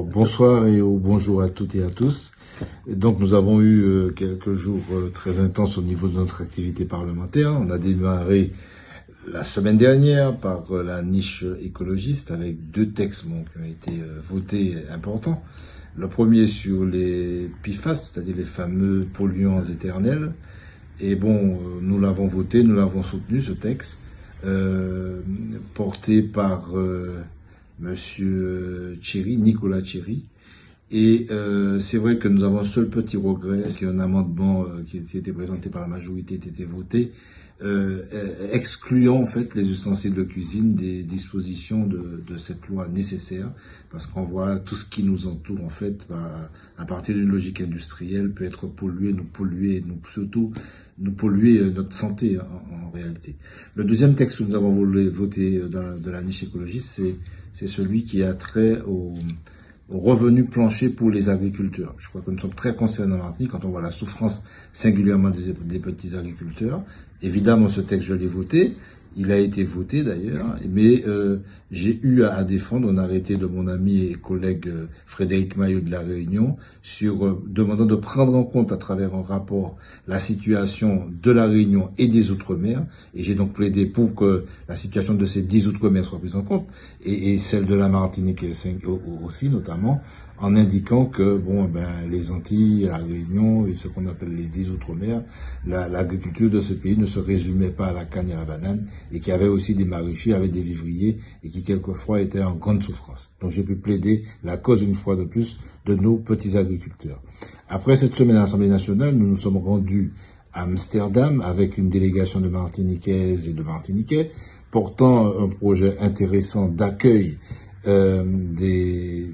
Bonsoir et bonjour à toutes et à tous. Donc nous avons eu quelques jours très intenses au niveau de notre activité parlementaire. On a démarré la semaine dernière par la niche écologiste avec deux textes qui ont été votés importants. Le premier sur les PFAS, c'est-à-dire les fameux polluants éternels. Et nous l'avons voté, nous l'avons soutenu, ce texte, porté par Monsieur Thierry, Nicolas Thierry. Et c'est vrai que nous avons un seul petit regret, c'est qu'un amendement qui a été présenté par la majorité a été voté, excluant en fait les ustensiles de cuisine des dispositions de cette loi nécessaire, parce qu'on voit tout ce qui nous entoure en fait, à partir d'une logique industrielle, peut être pollué, surtout nous polluer notre santé en réalité. Le deuxième texte que nous avons voté de la niche écologiste, c'est celui qui a trait au revenu plancher pour les agriculteurs. Je crois que nous sommes très concernés en Martinique quand on voit la souffrance singulièrement des petits agriculteurs. Évidemment, ce texte, je l'ai voté. Il a été voté d'ailleurs, mais j'ai eu à défendre un arrêté de mon ami et collègue Frédéric Maillot de La Réunion sur demandant de prendre en compte à travers un rapport la situation de La Réunion et des Outre-mer. Et j'ai donc plaidé pour que la situation de ces 10 Outre-mer soit prise en compte et celle de la Martinique aussi notamment, en indiquant que les Antilles, la Réunion et ce qu'on appelle les 10 Outre-mer, l'agriculture de ce pays ne se résumait pas à la canne et à la banane, et qu'il y avait aussi des maraîchers avec des vivriers et qui quelquefois étaient en grande souffrance. Donc j'ai pu plaider la cause une fois de plus de nos petits agriculteurs. Après cette semaine à l'Assemblée nationale, nous nous sommes rendus à Amsterdam avec une délégation de Martiniquaises et de Martiniquais portant un projet intéressant d'accueil des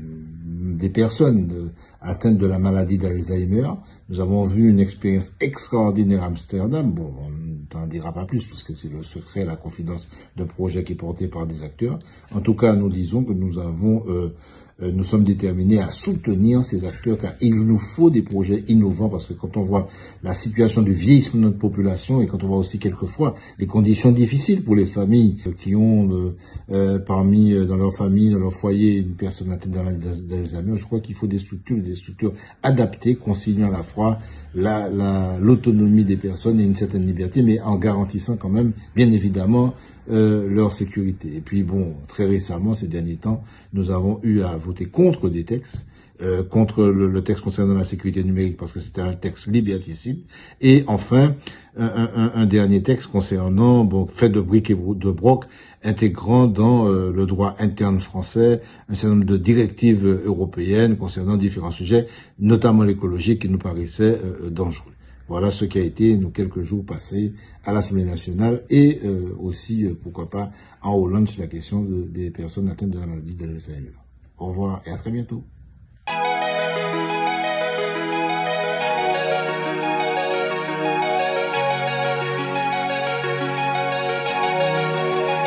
personnes atteintes de la maladie d'Alzheimer. Nous avons vu une expérience extraordinaire à Amsterdam. Bon, on n'en dira pas plus puisque c'est le secret, la confidence de projet qui est porté par des acteurs. En tout cas, nous disons que nous sommes déterminés à soutenir ces acteurs car il nous faut des projets innovants parce que quand on voit la situation du vieillissement de notre population et quand on voit aussi quelquefois les conditions difficiles pour les familles qui ont dans leur famille, dans leur foyer, une personne atteinte d'Alzheimer, je crois qu'il faut des structures adaptées, conciliant à la fois l'autonomie des personnes et une certaine liberté, mais en garantissant quand même, bien évidemment, leur sécurité. Et puis très récemment, ces derniers temps, nous avons eu à voter contre des textes, contre le texte concernant la sécurité numérique parce que c'était un texte liberticide, et enfin un dernier texte concernant fait de briques et de broc, intégrant dans le droit interne français un certain nombre de directives européennes concernant différents sujets, notamment l'écologie, qui nous paraissait dangereux. Voilà ce qui a été nos quelques jours passés à l'Assemblée nationale et aussi, pourquoi pas, en Hollande sur la question des personnes atteintes de la maladie d'Alzheimer. Au revoir et à très bientôt.